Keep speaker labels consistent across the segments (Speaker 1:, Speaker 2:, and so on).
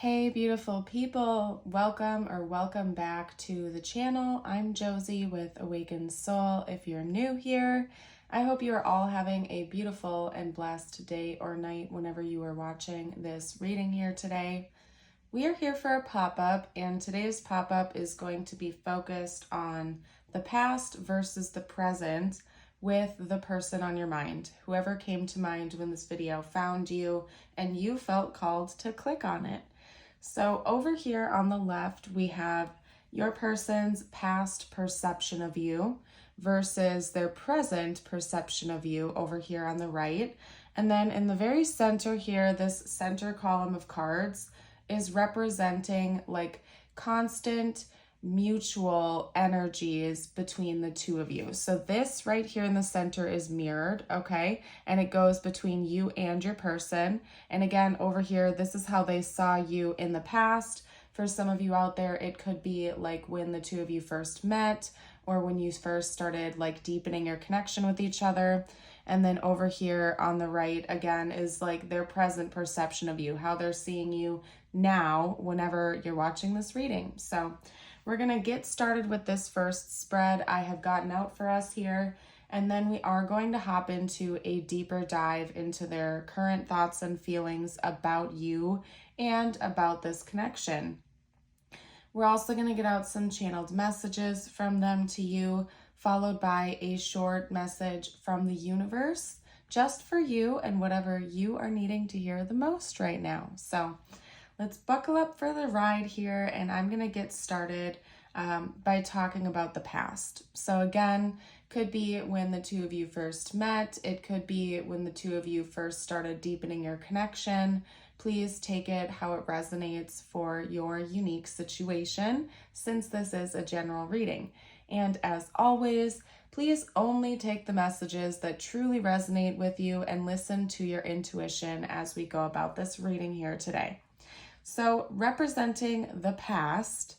Speaker 1: Hey beautiful people, welcome back to the channel. I'm Josie with Awakened Soul. If you're new here, I hope you are all having a beautiful and blessed day or night whenever you are watching this reading here today. We are here for a pop-up, and today's pop-up is going to be focused on the past versus the present with the person on your mind. Whoever came to mind when this video found you and you felt called to click on it. So over here on the left, we have your person's past perception of you versus their present perception of you over here on the right. And then in the very center here, this center column of cards is representing like constant mutual energies between the two of you. So this right here in the center is mirrored, okay? And it goes between you and your person. And again, over here, this is how they saw you in the past. For some of you out there, it could be like when the two of you first met or when you first started like deepening your connection with each other. And then over here on the right, again, is like their present perception of you, how they're seeing you now whenever you're watching this reading. So we're going to get started with this first spread I have gotten out for us here, and then we are going to hop into a deeper dive into their current thoughts and feelings about you and about this connection. We're also going to get out some channeled messages from them to you, followed by a short message from the universe just for you and whatever you are needing to hear the most right now. So let's buckle up for the ride here, and I'm going to get started by talking about the past. So again, could be when the two of you first met. It could be when the two of you first started deepening your connection. Please take it how it resonates for your unique situation, since this is a general reading. And as always, please only take the messages that truly resonate with you and listen to your intuition as we go about this reading here today. So representing the past,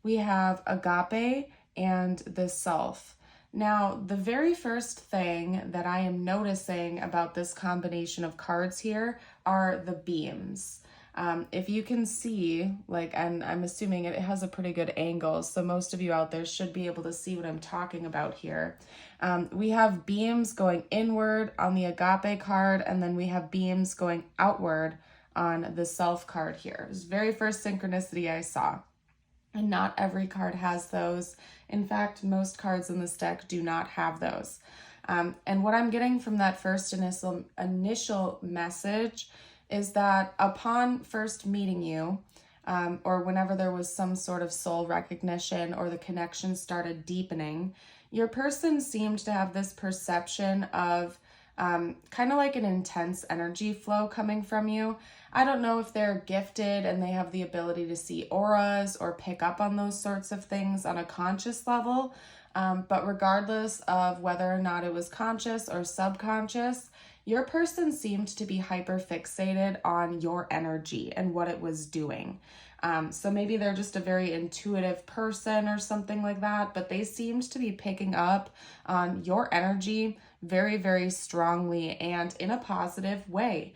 Speaker 1: we have agape and the self. Now, the very first thing that I am noticing about this combination of cards here are the beams. If you can see, like, and I'm assuming it has a pretty good angle, so most of you out there should be able to see what I'm talking about here. We have beams going inward on the agape card, and then we have beams going outward on the self card here. It was the very first synchronicity I saw. And not every card has those. In fact, most cards in this deck do not have those. And what I'm getting from that first initial message is that upon first meeting you, or whenever there was some sort of soul recognition or the connection started deepening, your person seemed to have this perception of kind of like an intense energy flow coming from you. I don't know if they're gifted and they have the ability to see auras or pick up on those sorts of things on a conscious level, but regardless of whether or not it was conscious or subconscious, your person seemed to be hyper fixated on your energy and what it was doing. So maybe they're just a very intuitive person or something like that, but they seemed to be picking up on your energy very, very strongly and in a positive way.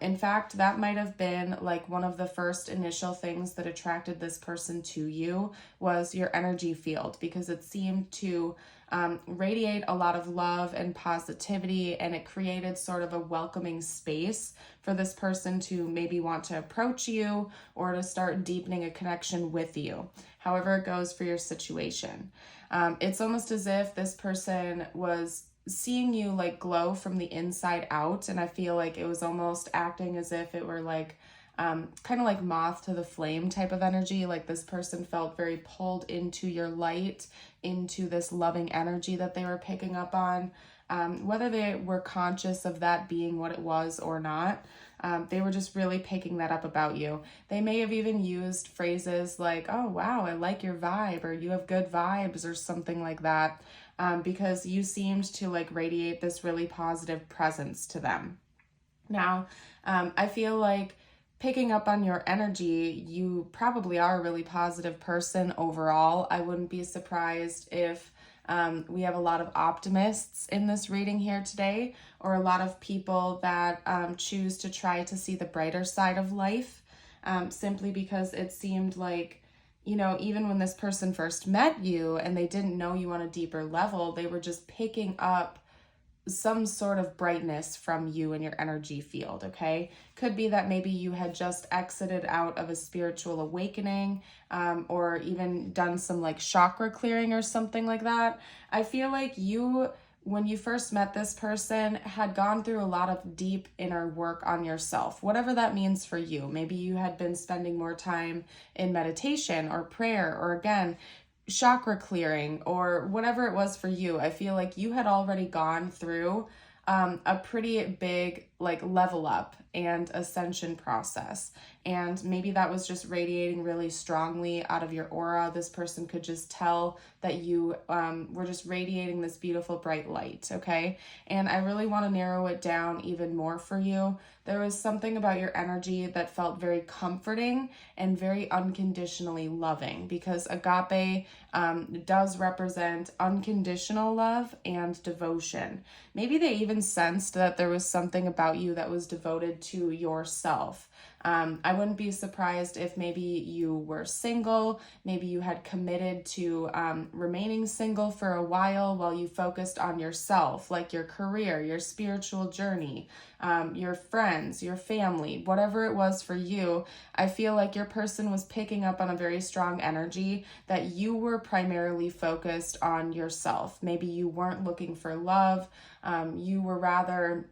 Speaker 1: In fact, that might have been like one of the first initial things that attracted this person to you was your energy field, because it seemed to radiate a lot of love and positivity, and it created sort of a welcoming space for this person to maybe want to approach you or to start deepening a connection with you, however it goes for your situation. It's almost as if this person was seeing you like glow from the inside out, and I feel like it was almost acting as if it were like kind of like moth to the flame type of energy. Like this person felt very pulled into your light, into this loving energy that they were picking up on. Whether they were conscious of that being what it was or not, they were just really picking that up about you. They may have even used phrases like, oh, wow, I like your vibe, or you have good vibes, or something like that, because you seemed to like radiate this really positive presence to them. Now, I feel like picking up on your energy, you probably are a really positive person overall. I wouldn't be surprised if we have a lot of optimists in this reading here today, or a lot of people that choose to try to see the brighter side of life. simply because it seemed like, you know, even when this person first met you and they didn't know you on a deeper level, they were just picking up some sort of brightness from you and your energy field, okay? Could be that maybe you had just exited out of a spiritual awakening, or even done some like chakra clearing or something like that. I feel like you, when you first met this person, had gone through a lot of deep inner work on yourself, whatever that means for you. Maybe you had been spending more time in meditation or prayer, or again, chakra clearing, or whatever it was for you. I feel like you had already gone through a pretty big like level up and ascension process. And maybe that was just radiating really strongly out of your aura. This person could just tell that you were just radiating this beautiful bright light, okay? And I really want to narrow it down even more for you. There was something about your energy that felt very comforting and very unconditionally loving, because agape does represent unconditional love and devotion. Maybe they even sensed that there was something about you that was devoted to yourself. I wouldn't be surprised if maybe you were single, maybe you had committed to remaining single for a while you focused on yourself, like your career, your spiritual journey, your friends, your family, whatever it was for you. I feel like your person was picking up on a very strong energy that you were primarily focused on yourself. Maybe you weren't looking for love. You were rather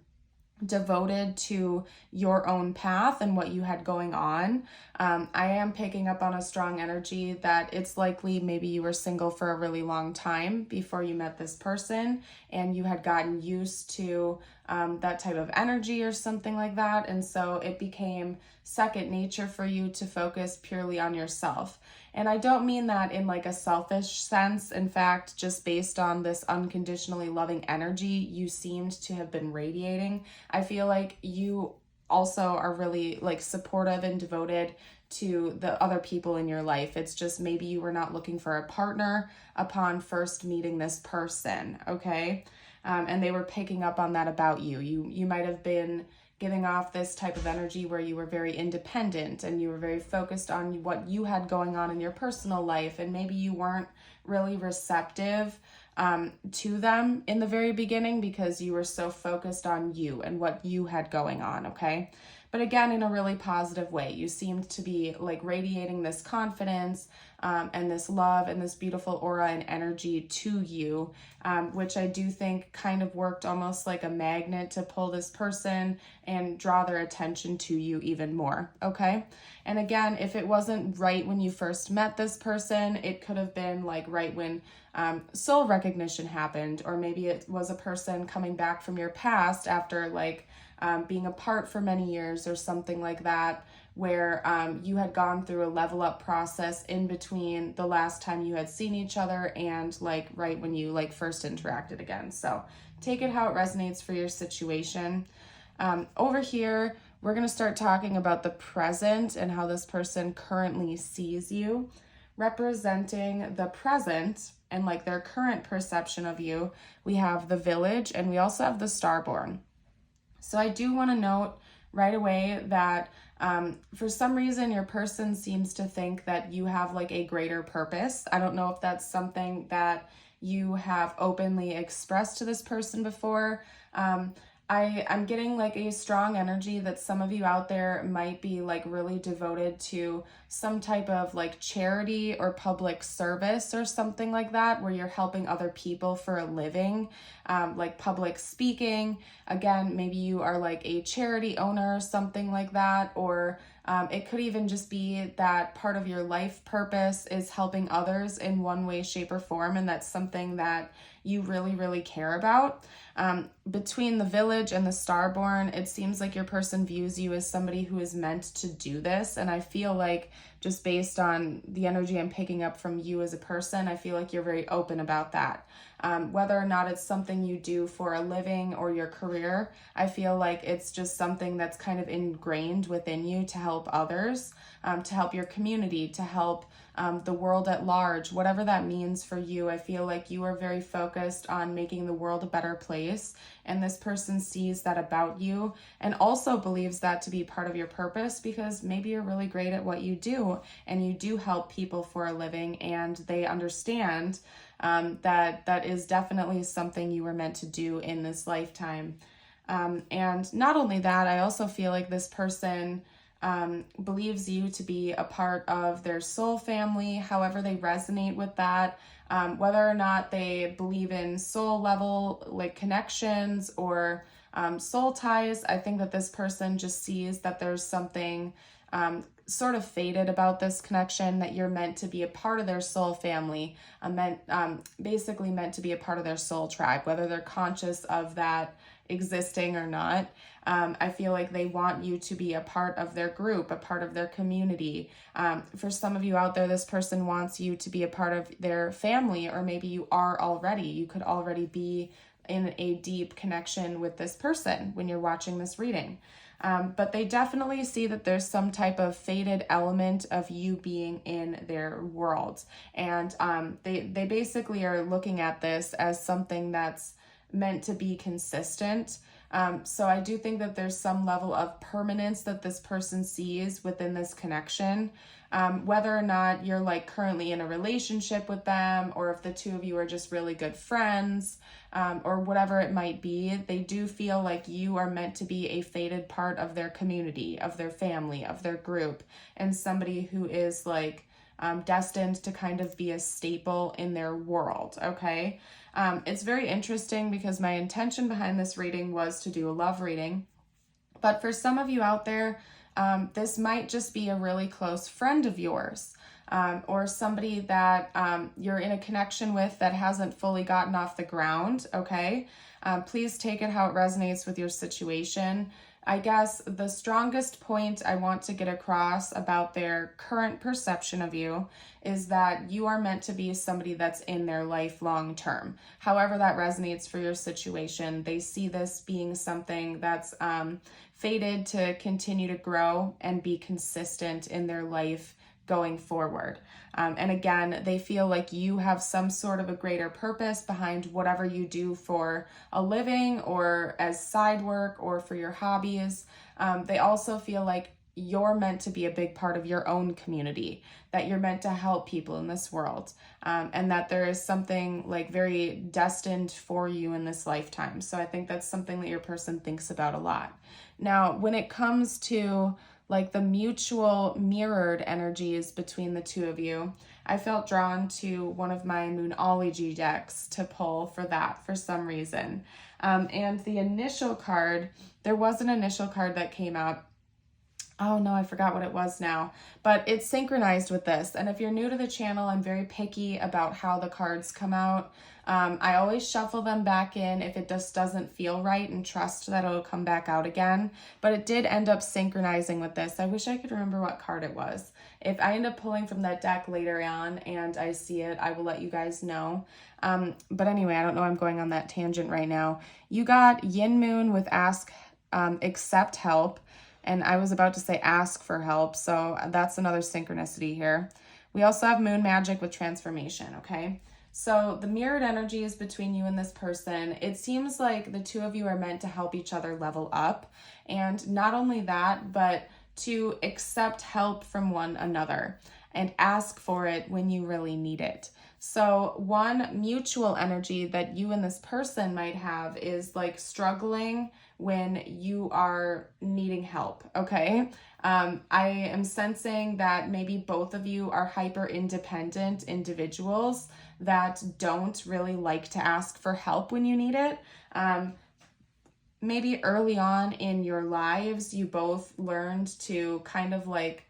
Speaker 1: devoted to your own path and what you had going on. I am picking up on a strong energy that it's likely maybe you were single for a really long time before you met this person, and you had gotten used to that type of energy or something like that. And so it became second nature for you to focus purely on yourself. And I don't mean that in like a selfish sense. In fact, just based on this unconditionally loving energy you seemed to have been radiating, I feel like you also are really like supportive and devoted to the other people in your life. It's just maybe you were not looking for a partner upon first meeting this person, okay? And they were picking up on that about you. You might have been giving off this type of energy where you were very independent and you were very focused on what you had going on in your personal life, and maybe you weren't really receptive to them in the very beginning because you were so focused on you and what you had going on, okay? But again, in a really positive way. You seemed to be like radiating this confidence and this love and this beautiful aura and energy to you, which I do think kind of worked almost like a magnet to pull this person and draw their attention to you even more, okay? And again, if it wasn't right when you first met this person, it could have been like right when soul recognition happened, or maybe it was a person coming back from your past after like being apart for many years or something like that, where you had gone through a level up process in between the last time you had seen each other and like right when you like first interacted again. So take it how it resonates for your situation. Over here, we're going to start talking about the present and how this person currently sees you. Representing the present and like their current perception of you, we have the Village, and we also have the Starborn. So I do want to note right away that for some reason your person seems to think that you have like a greater purpose. I don't know if that's something that you have openly expressed to this person before. I'm getting like a strong energy that some of you out there might be like really devoted to some type of like charity or public service or something like that, where you're helping other people for a living, like public speaking. Again, maybe you are like a charity owner or something like that, or it could even just be that part of your life purpose is helping others in one way, shape, or form, and that's something that you really, really care about. Between the Village and the Starborn, it seems like your person views you as somebody who is meant to do this, and I feel like just based on the energy I'm picking up from you as a person, I feel like you're very open about that. Whether or not it's something you do for a living or your career, I feel like it's just something that's kind of ingrained within you to help others, to help your community, to help the world at large, whatever that means for you. I feel like you are very focused on making the world a better place, and this person sees that about you and also believes that to be part of your purpose, because maybe you're really great at what you do and you do help people for a living, and they understand that is definitely something you were meant to do in this lifetime. And not only that, I also feel like this person believes you to be a part of their soul family, however they resonate with that, whether or not they believe in soul level like connections or soul ties. I think that this person just sees that there's something sort of fated about this connection, that you're meant to be a part of their soul family, basically meant to be a part of their soul tribe, whether they're conscious of that existing or not. I feel like they want you to be a part of their group, a part of their community. For some of you out there, this person wants you to be a part of their family, or maybe you are already. You could already be in a deep connection with this person when you're watching this reading. But they definitely see that there's some type of fated element of you being in their world. And they basically are looking at this as something that's meant to be consistent. So I do think that there's some level of permanence that this person sees within this connection. Whether or not you're like currently in a relationship with them, or if the two of you are just really good friends, or whatever it might be, they do feel like you are meant to be a fated part of their community, of their family, of their group, and somebody who is like destined to kind of be a staple in their world, okay? It's very interesting because my intention behind this reading was to do a love reading, but for some of you out there, this might just be a really close friend of yours, or somebody that you're in a connection with that hasn't fully gotten off the ground, okay? Please take it how it resonates with your situation. I guess the strongest point I want to get across about their current perception of you is that you are meant to be somebody that's in their life long term. However that resonates for your situation, they see this being something that's fated to continue to grow and be consistent in their life going forward. And again, they feel like you have some sort of a greater purpose behind whatever you do for a living, or as side work, or for your hobbies. They also feel like you're meant to be a big part of your own community, that you're meant to help people in this world, and that there is something like very destined for you in this lifetime. So I think that's something that your person thinks about a lot. Now, when it comes to like the mutual mirrored energies between the two of you, I felt drawn to one of my Moonology decks to pull for that for some reason. And the initial card, there was an initial card that came out. Oh no, I forgot what it was now, but it's synchronized with this. And if you're new to the channel, I'm very picky about how the cards come out. I always shuffle them back in if it just doesn't feel right, and trust that it'll come back out again. But it did end up synchronizing with this. I wish I could remember what card it was. If I end up pulling from that deck later on and I see it, I will let you guys know. But anyway, I don't know, I'm going on that tangent right now. You got Yin Moon with accept help. And I was about to say ask for help, so that's another synchronicity here. We also have Moon Magic with transformation, okay? So the mirrored energies between you and this person, it seems like the two of you are meant to help each other level up. And not only that, but to accept help from one another and ask for it when you really need it. So one mutual energy that you and this person might have is like struggling when you are needing help, okay? I am sensing that maybe both of you are hyper independent individuals that don't really like to ask for help when you need it. Maybe early on in your lives, you both learned to kind of like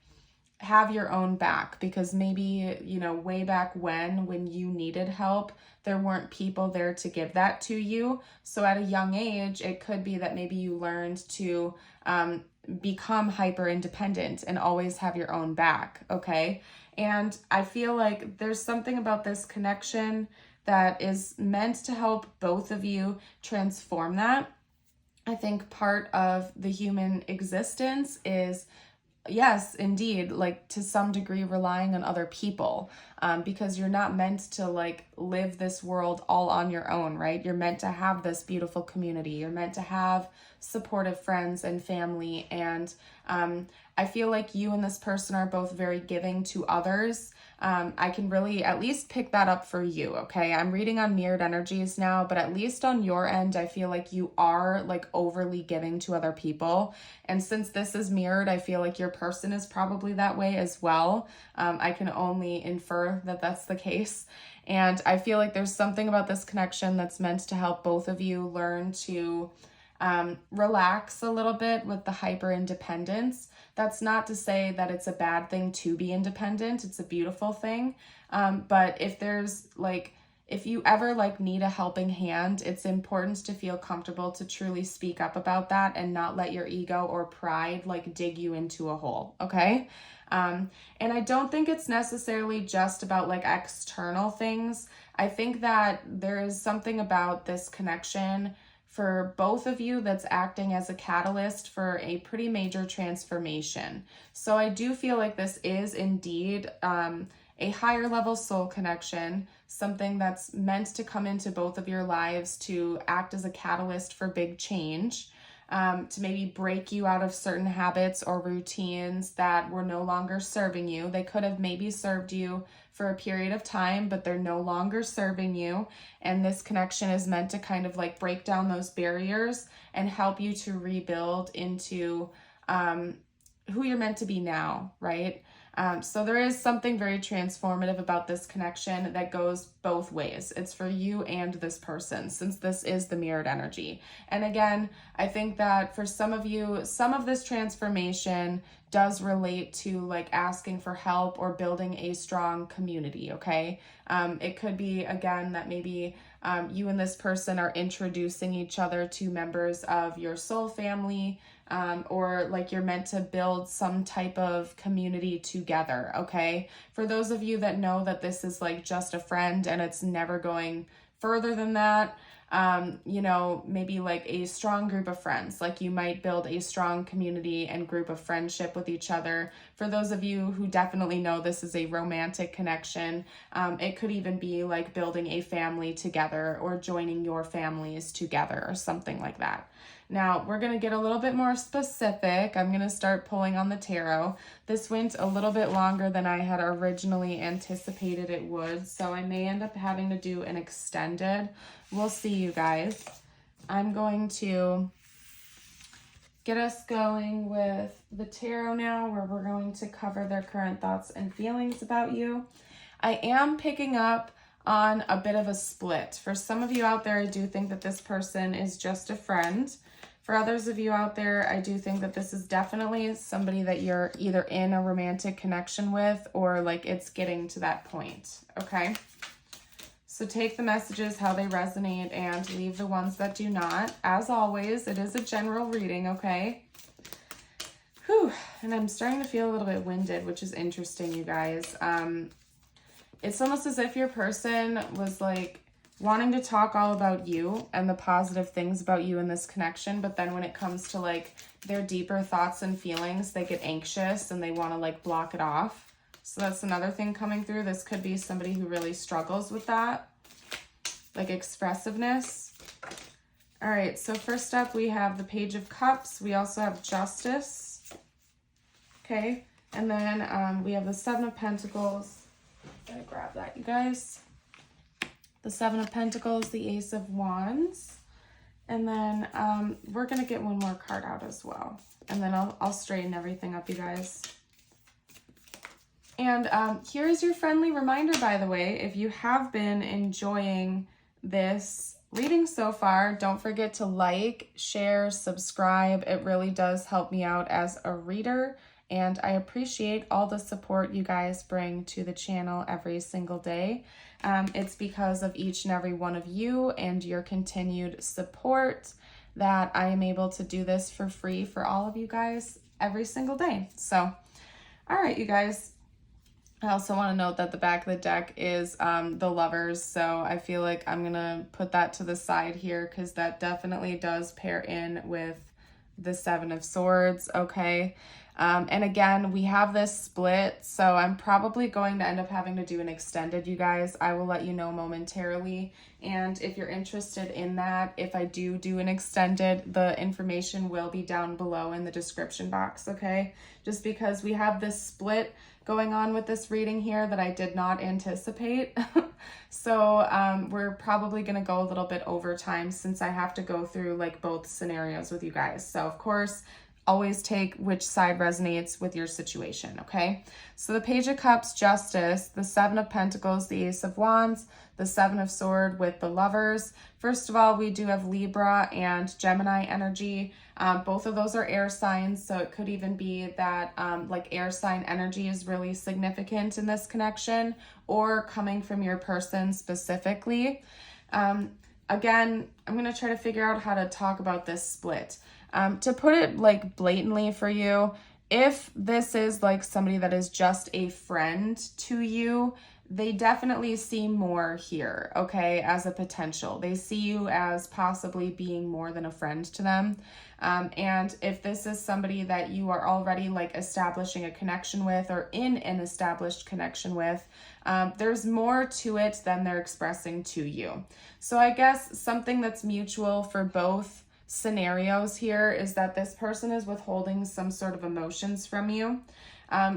Speaker 1: have your own back, because maybe, you know, way back when you needed help, there weren't people there to give that to you. So at a young age, it could be that maybe you learned to become hyper independent and always have your own back, okay? And I feel like there's something about this connection that is meant to help both of you transform that. I think part of the human existence is yes, indeed, like to some degree relying on other people, because you're not meant to like live this world all on your own, right? You're meant to have this beautiful community. You're meant to have supportive friends and family. And I feel like you and this person are both very giving to others. I can really at least pick that up for you, okay? I'm reading on mirrored energies now, but at least on your end, I feel like you are like overly giving to other people. And since this is mirrored, I feel like your person is probably that way as well. I can only infer that that's the case. And I feel like there's something about this connection that's meant to help both of you learn to relax a little bit with the hyper independence. That's not to say that it's a bad thing to be independent. It's a beautiful thing. But if you ever like need a helping hand, it's important to feel comfortable to truly speak up about that and not let your ego or pride like dig you into a hole. Okay. And I don't think it's necessarily just about like external things. I think that there is something about this connection for both of you that's acting as a catalyst for a pretty major transformation. So I do feel like this is indeed a higher level soul connection, something that's meant to come into both of your lives to act as a catalyst for big change, to maybe break you out of certain habits or routines that were no longer serving you. They could have maybe served you for a period of time, but they're no longer serving you. And this connection is meant to kind of like break down those barriers and help you to rebuild into who you're meant to be now, right? So there is something very transformative about this connection that goes both ways. It's for you and this person, since this is the mirrored energy. And again, I think that for some of you, some of this transformation does relate to like asking for help or building a strong community, okay? It could be, again, that maybe you and this person are introducing each other to members of your soul family, or like you're meant to build some type of community together, okay? For those of you that know that this is like just a friend and it's never going further than that, maybe like a strong group of friends, like you might build a strong community and group of friendship with each other. For those of you who definitely know this is a romantic connection, it could even be like building a family together or joining your families together or something like that. Now, we're going to get a little bit more specific. I'm going to start pulling on the tarot. This went a little bit longer than I had originally anticipated it would, so I may end up having to do an extended. We'll see, you guys. I'm going to get us going with the tarot now, where we're going to cover their current thoughts and feelings about you. I am picking up on a bit of a split. For some of you out there, I do think that this person is just a friend. For others of you out there, I do think that this is definitely somebody that you're either in a romantic connection with or like it's getting to that point, okay? So take the messages how they resonate and leave the ones that do not. As always, it is a general reading, okay? Whew, and I'm starting to feel a little bit winded, which is interesting, you guys. It's almost as if your person was like wanting to talk all about you and the positive things about you in this connection, but then when it comes to like their deeper thoughts and feelings, they get anxious and they want to like block it off. So that's another thing coming through. This could be somebody who really struggles with that, like expressiveness. All right, so first up we have the Page of Cups. We also have Justice, okay? And then we have the Seven of Pentacles. Gotta grab that, you guys. The Seven of Pentacles, the Ace of Wands, and then we're gonna get one more card out as well, and then I'll straighten everything up, you guys. And here's your friendly reminder, by the way, if you have been enjoying this reading so far, don't forget to like, share, subscribe. It really does help me out as a reader, and I appreciate all the support you guys bring to the channel every single day. It's because of each and every one of you and your continued support that I am able to do this for free for all of you guys every single day. So, all right, you guys. I also want to note that the back of the deck is the Lovers, so I feel like I'm going to put that to the side here because that definitely does pair in with the Seven of Swords, okay? And again, we have this split, so I'm probably going to end up having to do an extended, you guys. I will let you know momentarily. And if you're interested in that, if I do an extended, the information will be down below in the description box, okay? Just because we have this split going on with this reading here that I did not anticipate. So we're probably going to go a little bit over time since I have to go through like both scenarios with you guys. So of course, always take which side resonates with your situation, okay? So the Page of Cups, Justice, the Seven of Pentacles, the Ace of Wands, the Seven of Swords with the Lovers. First of all, we do have Libra and Gemini energy. Both of those are air signs, so it could even be that like air sign energy is really significant in this connection or coming from your person specifically. Again, I'm going to try to figure out how to talk about this split. To put it like blatantly for you, if this is like somebody that is just a friend to you, they definitely see more here, okay, as a potential. They see you as possibly being more than a friend to them. And if this is somebody that you are already like establishing a connection with or in an established connection with, there's more to it than they're expressing to you. So I guess something that's mutual for both scenarios here is that this person is withholding some sort of emotions from you.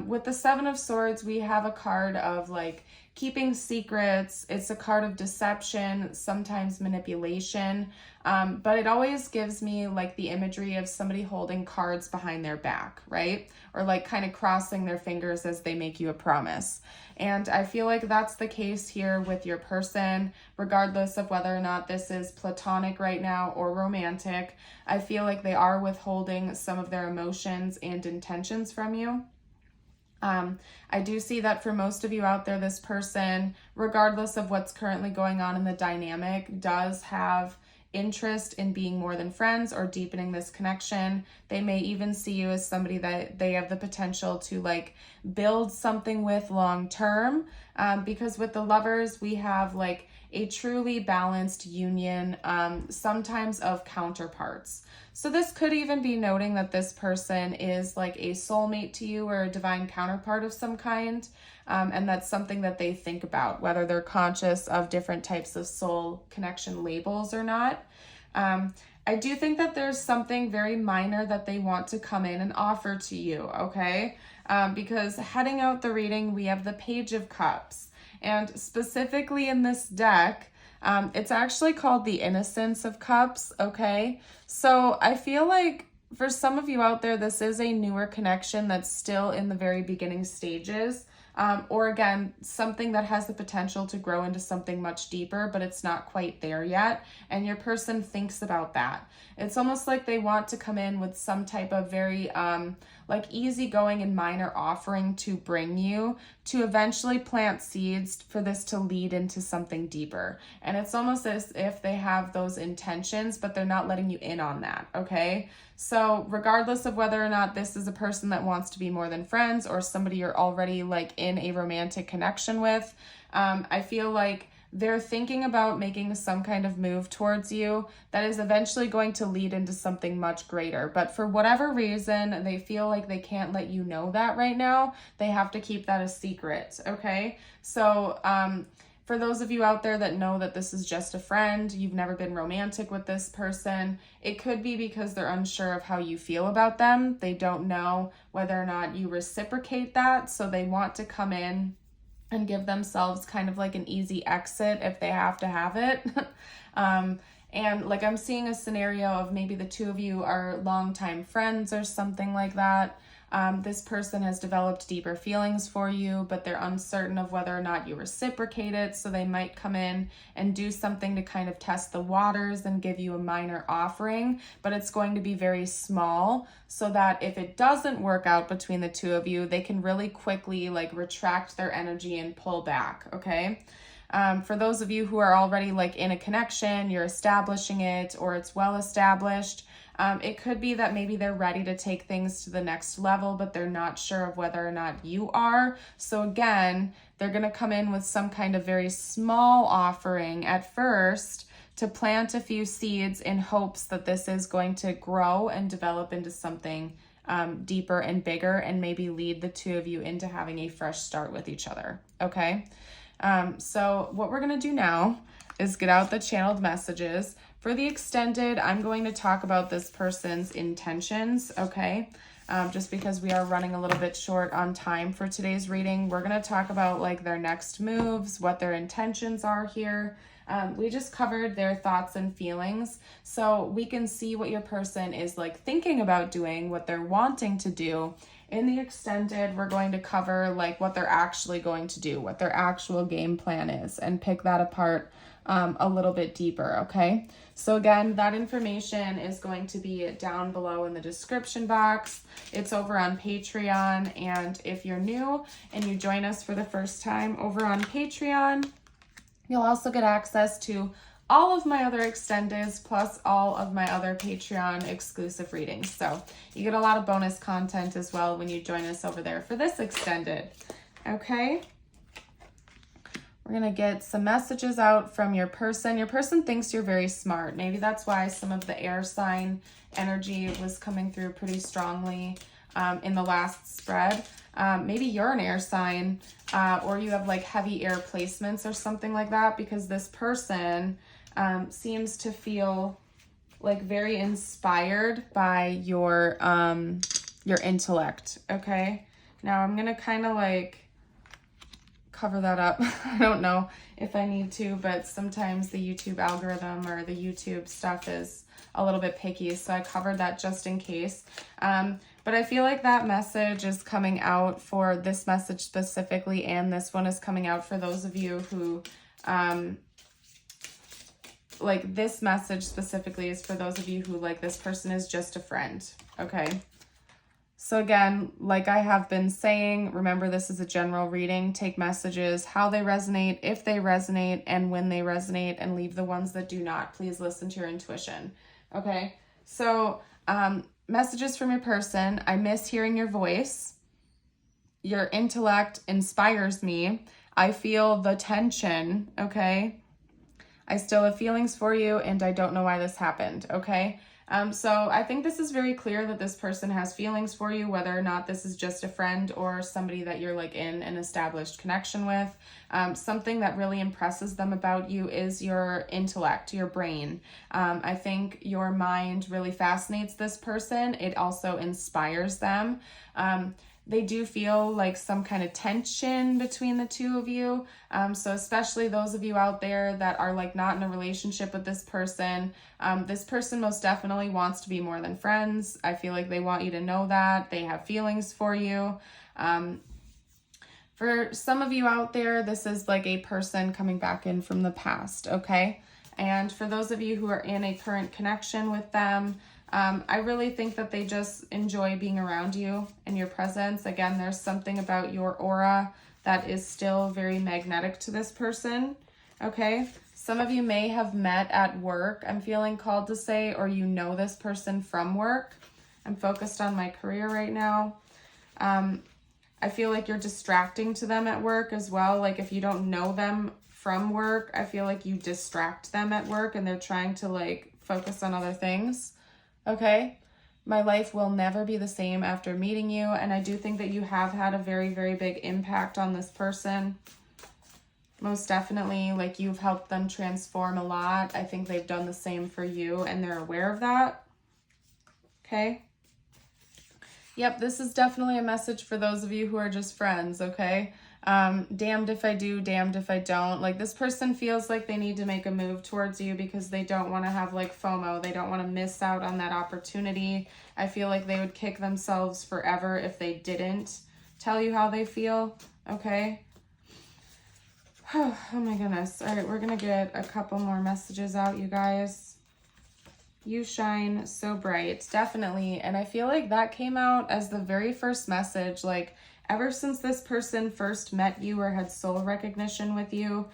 Speaker 1: With the Seven of Swords, we have a card of like keeping secrets. It's a card of deception, sometimes manipulation, but it always gives me like the imagery of somebody holding cards behind their back, right? Or like kind of crossing their fingers as they make you a promise. And I feel like that's the case here with your person, regardless of whether or not this is platonic right now or romantic. I feel like they are withholding some of their emotions and intentions from you. I do see that for most of you out there, this person, regardless of what's currently going on in the dynamic, does have interest in being more than friends or deepening this connection. They may even see you as somebody that they have the potential to like build something with long term, because with the Lovers, we have like a truly balanced union, sometimes of counterparts. So this could even be noting that this person is like a soulmate to you or a divine counterpart of some kind. And that's something that they think about, whether they're conscious of different types of soul connection labels or not. I do think that there's something very minor that they want to come in and offer to you, okay? Because heading out the reading, we have the Page of Cups. And specifically in this deck, it's actually called the Innocence of Cups, okay? So I feel like for some of you out there, this is a newer connection that's still in the very beginning stages. Or again, something that has the potential to grow into something much deeper, but it's not quite there yet. And your person thinks about that. It's almost like they want to come in with some type of very like easygoing and minor offering to bring you to eventually plant seeds for this to lead into something deeper. And it's almost as if they have those intentions, but they're not letting you in on that, okay? So regardless of whether or not this is a person that wants to be more than friends or somebody you're already like in a romantic connection with, I feel like they're thinking about making some kind of move towards you that is eventually going to lead into something much greater. But for whatever reason, they feel like they can't let you know that right now. They have to keep that a secret, okay? So for those of you out there that know that this is just a friend, you've never been romantic with this person, it could be because they're unsure of how you feel about them. They don't know whether or not you reciprocate that, so they want to come in and give themselves kind of like an easy exit if they have to have it. And like I'm seeing a scenario of maybe the two of you are longtime friends or something like that. This person has developed deeper feelings for you, but they're uncertain of whether or not you reciprocate it. So they might come in and do something to kind of test the waters and give you a minor offering, but it's going to be very small so that if it doesn't work out between the two of you, they can really quickly like retract their energy and pull back, okay? For those of you who are already like in a connection, you're establishing it or it's well established, it could be that maybe they're ready to take things to the next level, but they're not sure of whether or not you are. So again, they're going to come in with some kind of very small offering at first to plant a few seeds in hopes that this is going to grow and develop into something deeper and bigger, and maybe lead the two of you into having a fresh start with each other. Okay. So what we're going to do now is get out the channeled messages. For the extended, I'm going to talk about this person's intentions. Okay. Just because we are running a little bit short on time for today's reading, we're going to talk about like their next moves, what their intentions are here. We just covered their thoughts and feelings, so we can see what your person is like thinking about doing, what they're wanting to do. In the extended, we're going to cover like what they're actually going to do, what their actual game plan is, and pick that apart a little bit deeper, okay? So again, that information is going to be down below in the description box. It's over on Patreon, and if you're new and you join us for the first time over on Patreon, you'll also get access to all of my other extendeds plus all of my other Patreon exclusive readings. So you get a lot of bonus content as well when you join us over there for this extended. Okay. We're going to get some messages out from your person. Your person thinks you're very smart. Maybe that's why some of the air sign energy was coming through pretty strongly in the last spread. Maybe you're an air sign or you have like heavy air placements or something like that, because this person seems to feel like very inspired by your intellect. Okay. Now I'm going to kind of like cover that up. I don't know if I need to, but sometimes the YouTube algorithm or the YouTube stuff is a little bit picky, so I covered that just in case. But I feel like that message is coming out for this message specifically, and this one is coming out for those of you who, like this message specifically is for those of you who like this person is just a friend, okay? So again, like I have been saying, remember this is a general reading. Take messages, how they resonate, if they resonate, and when they resonate, and leave the ones that do not. Please listen to your intuition. Okay, so messages from your person. I miss hearing your voice. Your intellect inspires me. I feel the tension, okay? I still have feelings for you, and I don't know why this happened, okay? So I think this is very clear that this person has feelings for you, whether or not this is just a friend or somebody that you're like in an established connection with. Something that really impresses them about you is your intellect, your brain. I think your mind really fascinates this person. It also inspires them. They do feel like some kind of tension between the two of you. So especially those of you out there that are like not in a relationship with this person most definitely wants to be more than friends. I feel like they want you to know that. They have feelings for you. For some of you out there, this is like a person coming back in from the past, okay? And for those of you who are in a current connection with them, I really think that they just enjoy being around you and your presence. Again, there's something about your aura that is still very magnetic to this person, okay? Some of you may have met at work, I'm feeling called to say, or you know this person from work. I'm focused on my career right now. I feel like you're distracting to them at work as well. Like if you don't know them from work, I feel like you distract them at work and they're trying to like focus on other things. Okay, my life will never be the same after meeting you, and I do think that you have had a very, very big impact on this person. Most definitely, like you've helped them transform a lot. I think they've done the same for you, and they're aware of that. Okay. Yep, this is definitely a message for those of you who are just friends, okay? Damned if I do, damned if I don't. Like this person feels like they need to make a move towards you because they don't want to have like FOMO. They don't want to miss out on that opportunity. I feel like they would kick themselves forever if they didn't tell you how they feel, okay? Oh my goodness. All right, we're going to get a couple more messages out, you guys. You shine so bright, definitely. And I feel like that came out as the very first message, like ever since this person first met you or had soul recognition with you,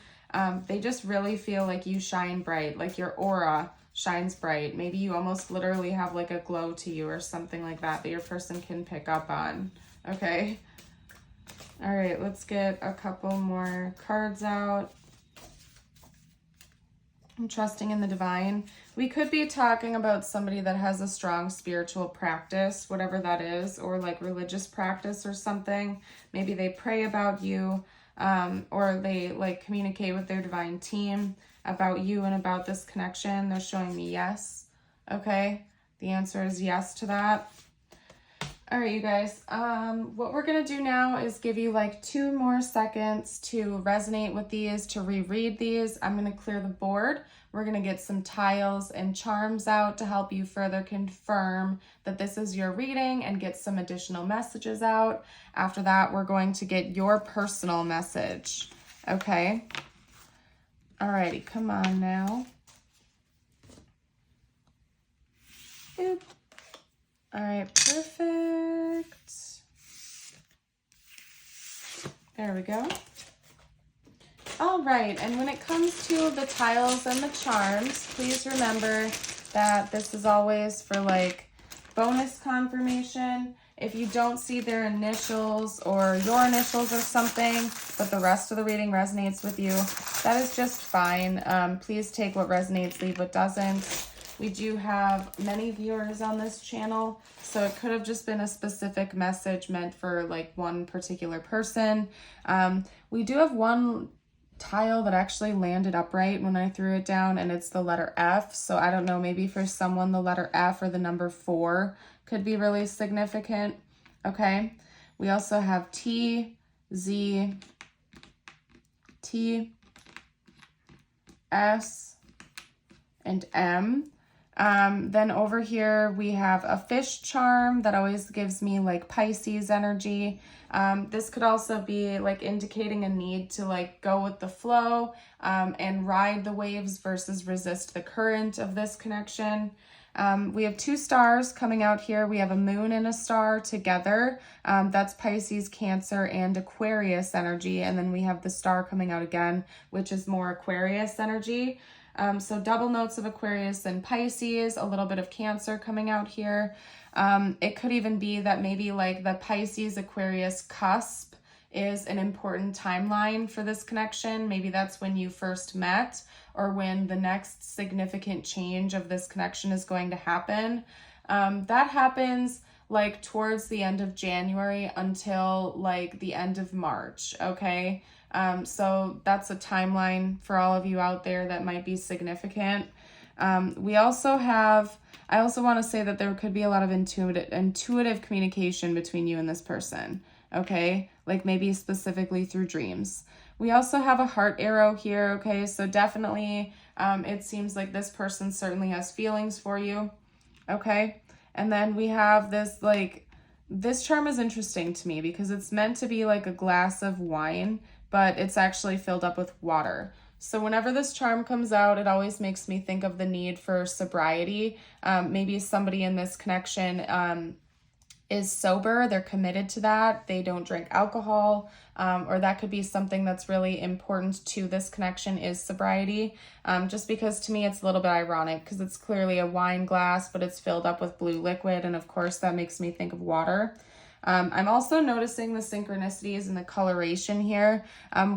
Speaker 1: they just really feel like you shine bright, like your aura shines bright. Maybe you almost literally have like a glow to you or something like that that your person can pick up on, okay? All right, let's get a couple more cards out. I'm trusting in the divine. We could be talking about somebody that has a strong spiritual practice, whatever that is, or like religious practice or something. Maybe they pray about you, or they like communicate with their divine team about you and about this connection. They're showing me yes. Okay, the answer is yes to that. All right, you guys, what we're going to do now is give you like 2 more seconds to resonate with these, to reread these. I'm going to clear the board. We're going to get some tiles and charms out to help you further confirm that this is your reading and get some additional messages out. After that, we're going to get your personal message. Okay? All righty, come on now. Boop. All right, perfect. There we go. All right, and when it comes to the tiles and the charms, please remember that this is always for like bonus confirmation. If you don't see their initials or your initials or something, but the rest of the reading resonates with you, that is just fine. Please take what resonates, leave what doesn't. We do have many viewers on this channel, so it could have just been a specific message meant for like one particular person. We do have one tile that actually landed upright when I threw it down, and it's the letter F. So I don't know, maybe for someone the letter F or the number 4 could be really significant. Okay. We also have T, Z, T, S, and M. Then over here we have a fish charm that always gives me like Pisces energy. This could also be like indicating a need to like go with the flow and ride the waves versus resist the current of this connection. We have 2 stars coming out here. We have a moon and a star together. That's Pisces, Cancer, and Aquarius energy. And then we have the star coming out again, which is more Aquarius energy. So double notes of Aquarius and Pisces, a little bit of Cancer coming out here. It could even be that maybe like the Pisces Aquarius cusp is an important timeline for this connection. Maybe that's when you first met or when the next significant change of this connection is going to happen. That happens like towards the end of January until like the end of March, okay? So that's a timeline for all of you out there that might be significant. I also want to say that there could be a lot of intuitive communication between you and this person, okay? Like maybe specifically through dreams. We also have a heart arrow here, okay? So definitely, it seems like this person certainly has feelings for you, okay? And then we have this, like, this charm is interesting to me because it's meant to be like a glass of wine, but it's actually filled up with water. So whenever this charm comes out, it always makes me think of the need for sobriety. Maybe somebody in this connection is sober, they're committed to that, they don't drink alcohol, or that could be something that's really important to this connection is sobriety. Just because to me it's a little bit ironic because it's clearly a wine glass, but it's filled up with blue liquid, and of course that makes me think of water. I'm also noticing the synchronicities in the coloration here.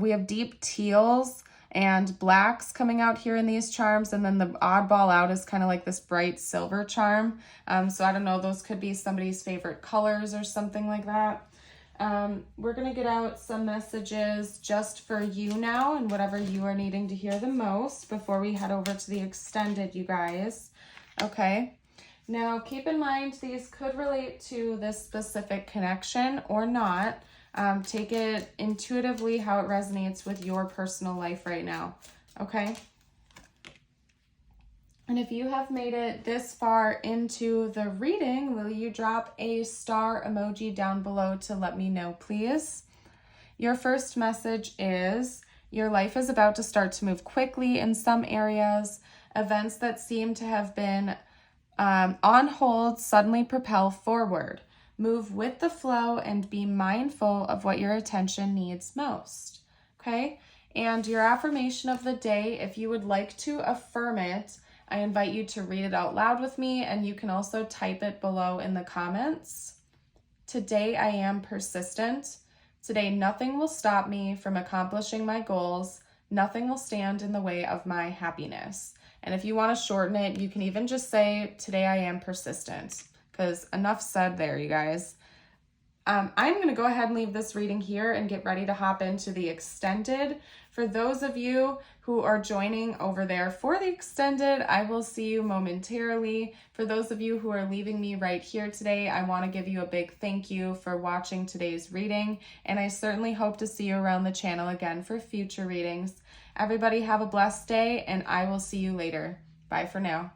Speaker 1: We have deep teals and blacks coming out here in these charms, and then the oddball out is kind of like this bright silver charm. So I don't know, those could be somebody's favorite colors or something like that. We're going to get out some messages just for you now and whatever you are needing to hear the most before we head over to the extended, you guys. Okay. Now, keep in mind, these could relate to this specific connection or not. Take it intuitively how it resonates with your personal life right now, okay? And if you have made it this far into the reading, will you drop a star emoji down below to let me know, please? Your first message is, your life is about to start to move quickly in some areas. Events that seem to have been on hold suddenly propel forward. Move with the flow and be mindful of what your attention needs most, okay? And your affirmation of the day, if you would like to affirm it, I invite you to read it out loud with me, and you can also type it below in the comments. Today I am persistent. Today nothing will stop me from accomplishing my goals. Nothing will stand in the way of my happiness. And if you want to shorten it, you can even just say, today I am persistent, because enough said there, you guys. I'm going to go ahead and leave this reading here and get ready to hop into the extended. For those of you who are joining over there for the extended, I will see you momentarily. For those of you who are leaving me right here today, I want to give you a big thank you for watching today's reading, and I certainly hope to see you around the channel again for future readings. Everybody have a blessed day, and I will see you later. Bye for now.